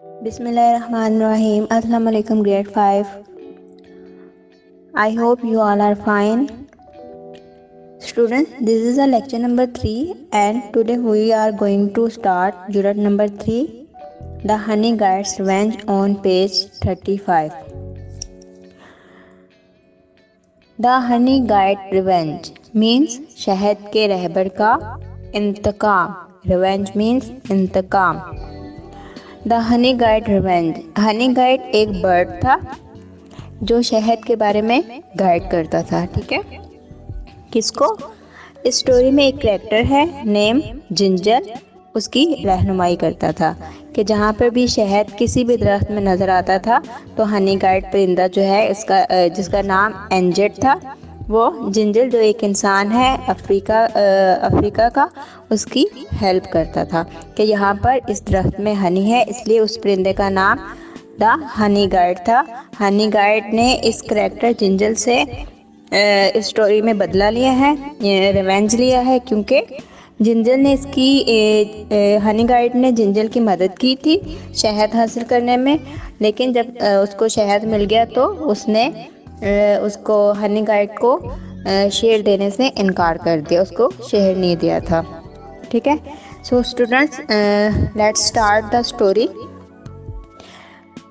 Bismillahirrahmanirrahim. Assalamu alaikum grade 5. I hope you all are fine. Students, this is a lecture number 3 and today we are going to start unit number 3, The Honey Guide's Revenge on page 35. The Honey Guide Revenge means शहद के रहबर का इंतकाम. Revenge means इंतकाम. The honey guide revenge. Honey guide एक bird था जो शहद के बारे में गाइड करता था. ठीक है, किसको? इस स्टोरी में एक कैरेक्टर है नेम जिंजर, उसकी रहनुमाई करता था कि जहाँ पर भी शहद किसी भी दरख्त में नज़र आता था तो हनी गाइड परिंदा जो है इसका जिसका नाम एंजेट था, वो जिंजर जो एक इंसान है अफ्रीका का, उसकी हेल्प करता था कि यहाँ पर इस दरख्त में हनी है, इसलिए उस परिंदे का नाम द हनी गाइड था. हनी गाइड ने इस करैक्टर जिंजर से इस स्टोरी में बदला लिया है, रिवेंज लिया है, क्योंकि जिंजर ने हनी गाइड ने जिंजर की मदद की थी शहद हासिल करने में, लेकिन जब उसको शहद मिल गया तो उसने उसको हनी गाइड को शेर देने से इनकार कर दिया, उसको शेर नहीं दिया था. ठीक है, so students, let's start the story.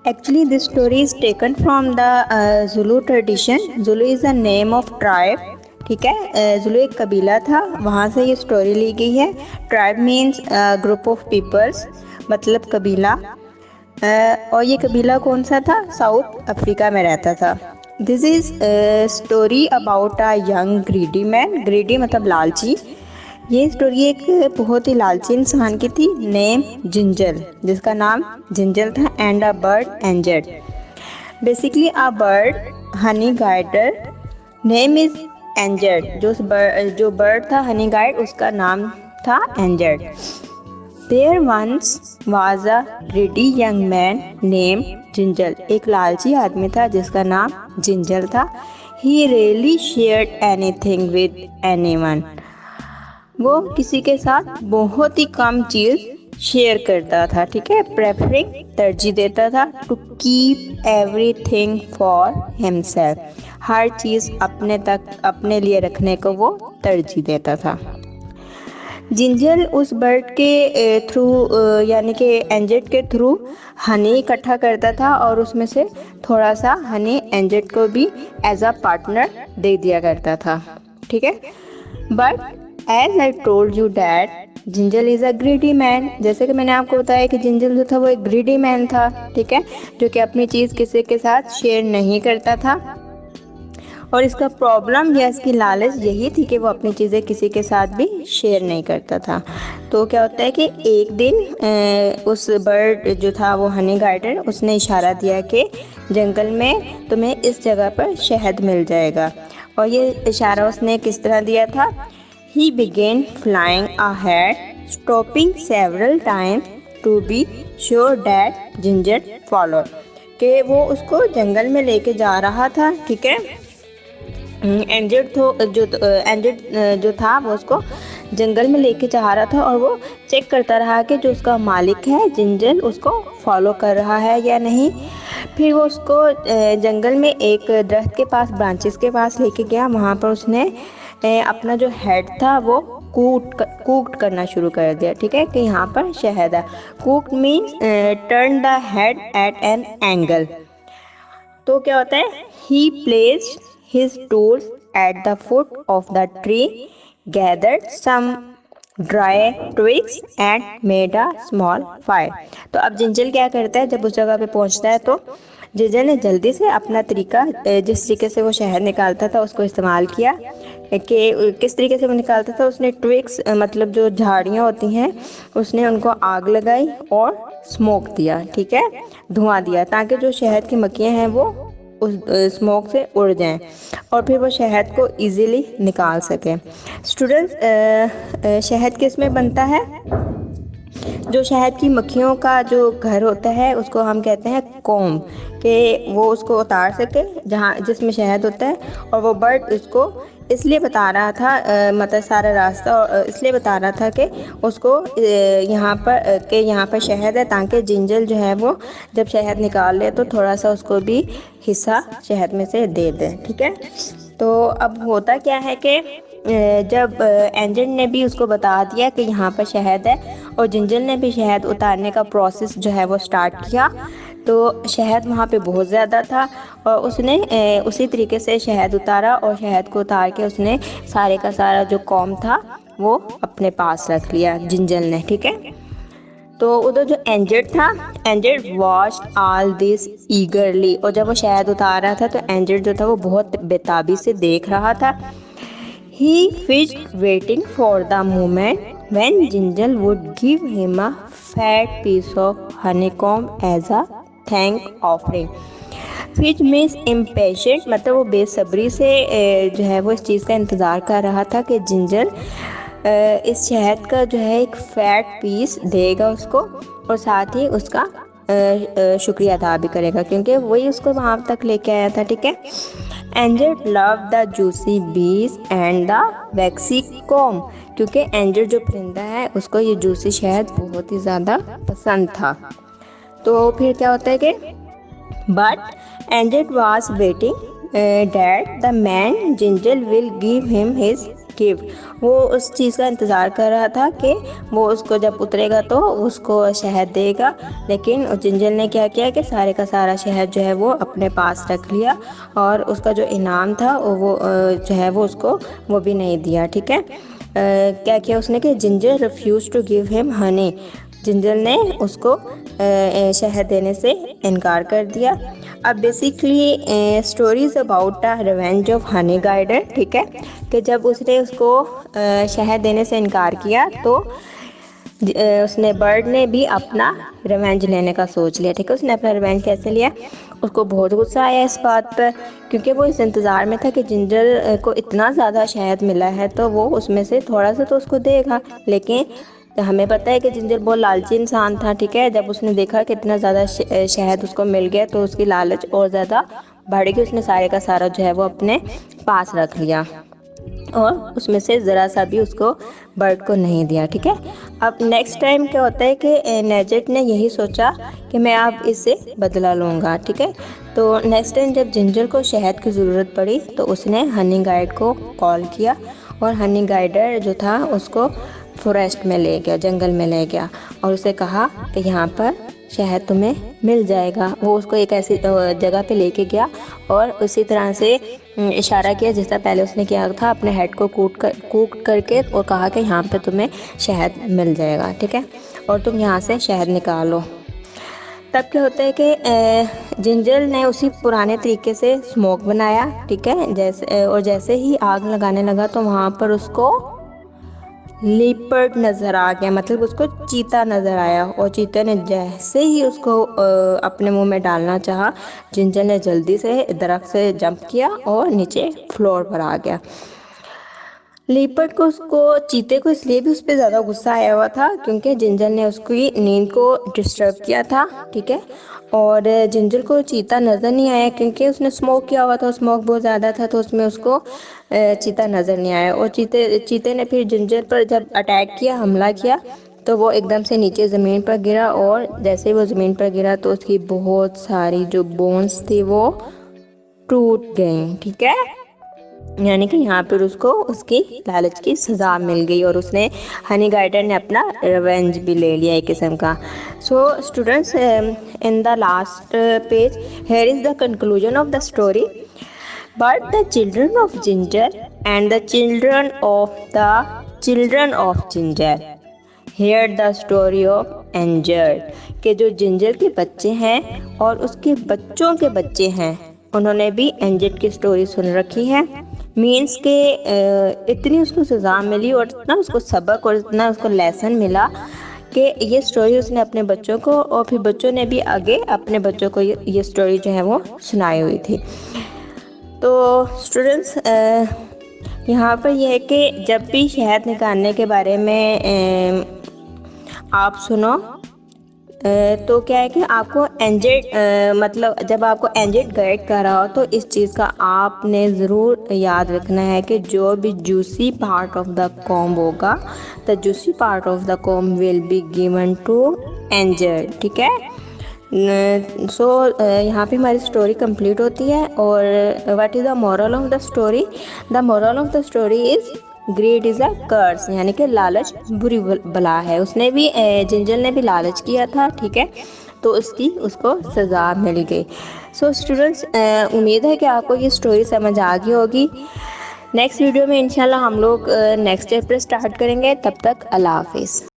Actually this story is taken from the Zulu tradition. Zulu is a name of tribe. ठीक है, जुलू एक कबीला था, वहाँ से ये स्टोरी ली गई है. Tribe means group of peoples, मतलब कबीला. और ये कबीला कौन सा था? साउथ अफ्रीका में रहता था. This is story about a young greedy man. Greedy मतलब लालची. ये स्टोरी एक बहुत ही लालची इंसान की थी नेम जिंजर, जिसका नाम जिंजर था, and a bird Ngede. Basically a bird honey guider name is Ngede. जो बर्ड था हनी गाइड, उसका नाम था Ngede. There once was a greedy young man named Ginger. एक लालची आदमी था जिसका नाम जिंजर था. He rarely shared anything with anyone. वो किसी के साथ बहुत ही कम चीज़ शेयर करता था. ठीक है, प्रेफरिंग तरजीह देता था, to keep everything for himself. हर चीज़ अपने लिए रखने को वो तरजीह देता था. जिंजर उस बर्ड के थ्रू यानी कि एंजेट के थ्रू हनी इकट्ठा करता था और उसमें से थोड़ा सा हनी एंजेट को भी एज अ पार्टनर दे दिया करता था. ठीक है, but as I told you that Ginger is a greedy man. जैसे कि मैंने आपको बताया कि जिंजर जो था वो एक ग्रीडी मैन था. ठीक है, जो कि अपनी चीज़ किसी के साथ शेयर नहीं करता था, और इसका प्रॉब्लम या इसकी लालच यही थी कि वो अपनी चीज़ें किसी के साथ भी शेयर नहीं करता था. तो क्या होता है कि एक दिन उस बर्ड जो था वो हनी गाइडर, उसने इशारा दिया कि जंगल में तुम्हें इस जगह पर शहद मिल जाएगा. और ये इशारा उसने किस तरह दिया था? He began flying ahead, stopping several times to be sure that Ginger followed. कि वो उसको जंगल में लेके जा रहा था. ठीक है, एंजेट जो था वो उसको जंगल में लेके जा रहा था और वो चेक करता रहा कि जो उसका मालिक है जिंजर उसको फॉलो कर रहा है या नहीं. फिर वो उसको जंगल में एक दरख्त के पास, ब्रांचेस के पास लेके गया. वहाँ पर उसने अपना जो हेड था वो कूक्ड करना शुरू कर दिया. ठीक है, कि यहाँ पर शहद है. Cocked means turn the head at an angle. तो क्या होता है? He placed his tools at the foot of the tree, gathered some dry twigs and made a small fire. तो अब जिंजर क्या करता है? जब उस जगह पे पहुंचता है तो जिंजर ने जल्दी से अपना तरीका, जिस तरीके से वो शहद निकालता था उसको इस्तेमाल किया. कि किस तरीके से वो निकालता था? उसने ट्विग्स मतलब जो झाड़ियाँ होती हैं उसने उनको आग लगाई और स्मोक दिया. ठीक है, धुआं दिया, ताकि जो शहद की मक्खियाँ हैं वो उस स्मोक से उड़ जाएं और फिर वो शहद को इजीली निकाल सकें. स्टूडेंट्स, शहद किस में बनता है? जो शहद की मक्खियों का जो घर होता है उसको हम कहते हैं कोम, कि वो उसको उतार सके जिसमें शहद होता है, और वो बर्ड उसको इसलिए बता रहा था मतलब सारा रास्ता इसलिए बता रहा था कि उसको यहाँ पर यहाँ पर शहद है, ताकि जिंजल जो है वो जब शहद निकाल ले तो थोड़ा सा उसको भी हिस्सा शहद में से दे दे। ठीक है, तो अब होता क्या है कि जब एंजल ने भी उसको बता दिया कि यहाँ पर शहद है और जिंजल ने भी शहद उतारने का प्रोसेस जो है वो स्टार्ट किया, तो शहद वहाँ पे बहुत ज़्यादा था और उसने उसी तरीके से शहद उतारा और शहद को उतार के उसने सारे का सारा जो कॉम था वो अपने पास रख लिया जिंजल ने। ठीक है, तो उधर जो एंजर्ड था, एंजर्ड वॉच ऑल दिस ईगरली, और जब वो शहद उतार रहा था तो एंजर्ड जो था वो बहुत बेताबी से देख रहा था। He fished waiting for the moment when Jinjal would give him a fat piece of honeycomb as a thank offering. फिज मीन्स इम्पेशेंट, मतलब वो बेसब्री से जो है वो इस चीज़ का इंतज़ार कर रहा था कि जिंजल इस शहद का जो है एक फ़ैट पीस देगा उसको और साथ ही उसका शुक्रिया अदा भी करेगा, क्योंकि वही उसको वहाँ तक लेके आया था। ठीक है, एंजल लव द जूसी बीज एंड द वैक्सी कॉम, क्योंकि एंजल जो परिंदा है उसको ये जूसी शहद बहुत ही ज़्यादा पसंद था। तो फिर क्या होता है कि but Ngede was waiting that the man Jinjal will give him his gift, वो उस चीज़ का इंतज़ार कर रहा था कि वो उसको जब उतरेगा तो उसको शहद देगा, लेकिन जिंजल ने क्या किया कि सारे का सारा शहद जो है वो अपने पास रख लिया और उसका जो इनाम था वो जो है वो उसको वो भी नहीं दिया। ठीक है, क्या किया उसने कि Jinjal refuse to give him honey, Jinjal ने उसको शहद देने से इनकार कर दिया। अब basically stories about the revenge of honey guider. ठीक है, कि जब उसने उसको शहद देने से इनकार किया तो उसने बर्ड ने भी अपना रिवेंज लेने का सोच लिया। ठीक है, उसने अपना रिवेंज कैसे लिया, उसको बहुत गुस्सा आया इस बात पर, क्योंकि वो इस इंतज़ार में था कि जिंजल को इतना ज़्यादा शहद मिला है तो वो उसमें से थोड़ा सा तो उसको देगा, लेकिन तो हमें पता है कि जिंजल बहुत लालची इंसान था। ठीक है, जब उसने देखा कि इतना ज़्यादा शहद उसको मिल गया तो उसकी लालच और ज़्यादा बढ़ गई, उसने सारे का सारा जो है वो अपने पास रख लिया और उसमें से ज़रा सा भी उसको बर्ड को नहीं दिया। ठीक है, अब नेक्स्ट टाइम क्या होता है कि नेजेट ने यही सोचा कि मैं अब इससे बदला लूँगा। ठीक है, तो नेक्स्ट टाइम जब जिंजर को शहद की ज़रूरत पड़ी तो उसने हनी गाइड को कॉल किया और हनी गाइडर जो था उसको फॉरेस्ट में ले गया, जंगल में ले गया और उसे कहा कि यहाँ पर शहद तुम्हें मिल जाएगा। वो उसको एक ऐसी जगह पे लेके गया और उसी तरह से इशारा किया जिस तरह पहले उसने किया था, अपने हेड को कूट करके और कहा कि यहाँ पे तुम्हें शहद मिल जाएगा। ठीक है, और तुम यहाँ से शहद निकालो। तब क्या होता है कि जिंजल ने उसी पुराने तरीके से स्मोक बनाया। ठीक है, जैसे ही आग लगाने लगा तो वहाँ पर उसको लेपर्ड नज़र आ गया, मतलब उसको चीता नज़र आया और चीते ने जैसे ही उसको अपने मुंह में डालना चाहा, जिंजल ने जल्दी से दरख्त से जंप किया और नीचे फ्लोर पर आ गया। लेपर्ड को उसको चीते को इसलिए भी उस पर ज़्यादा गुस्सा आया हुआ था क्योंकि जिंजल ने उसकी नींद को डिस्टर्ब किया था। ठीक है, और जिंजल को चीता नज़र नहीं आया क्योंकि उसने स्मोक किया हुआ था, स्मोक बहुत ज़्यादा था तो उसमें उसको चीता नज़र नहीं आया। और चीते ने फिर जिंजल पर जब अटैक किया, हमला किया, तो वो एकदम से नीचे ज़मीन पर गिरा और जैसे ही वो ज़मीन पर गिरा तो उसकी बहुत सारी जो बोन्स थी वो टूट गई। ठीक है, यानी कि यहाँ पर उसको उसकी लालच की सज़ा मिल गई और उसने हनी गाइडर ने अपना रिवेंज भी ले लिया एक किस्म का। So students, in the last page here is the conclusion of the story. But the children of Ginger and the children of Ginger hear the story of Ngede, के जो जिंजर के बच्चे हैं और उसके बच्चों के बच्चे हैं उन्होंने भी एंजर की स्टोरी सुन रखी है। मीन्स के इतनी उसको सज़ा मिली और इतना उसको सबक और इतना उसको लेसन मिला कि ये स्टोरी उसने अपने बच्चों को और फिर बच्चों ने भी आगे अपने बच्चों को ये स्टोरी जो है वो सुनाई हुई थी। तो स्टूडेंट्स, यहाँ पर यह है कि जब भी शहद निकालने के बारे में आप सुनो तो क्या है कि आपको एंजेड मतलब जब आपको एंजेड गाइड कर रहा हो तो इस चीज़ का आपने ज़रूर याद रखना है कि जो भी juicy part of the comb होगा, the juicy part of the comb will be given to Ngede. ठीक है। सो यहाँ पे हमारी स्टोरी कंप्लीट होती है। और what is the moral of the story? The moral of the story is greed is a curse, यानी कि लालच बुरी बला है। उसने भी जिंजर ने भी लालच किया था। ठीक है। तो उसको सज़ा मिल गई। सो स्टूडेंट्स, उम्मीद है कि आपको ये स्टोरी समझ आ गई होगी। नेक्स्ट वीडियो में इंशाल्लाह हम लोग नेक्स्ट चैप्टर स्टार्ट करेंगे। तब तक अल्लाह हाफिज़।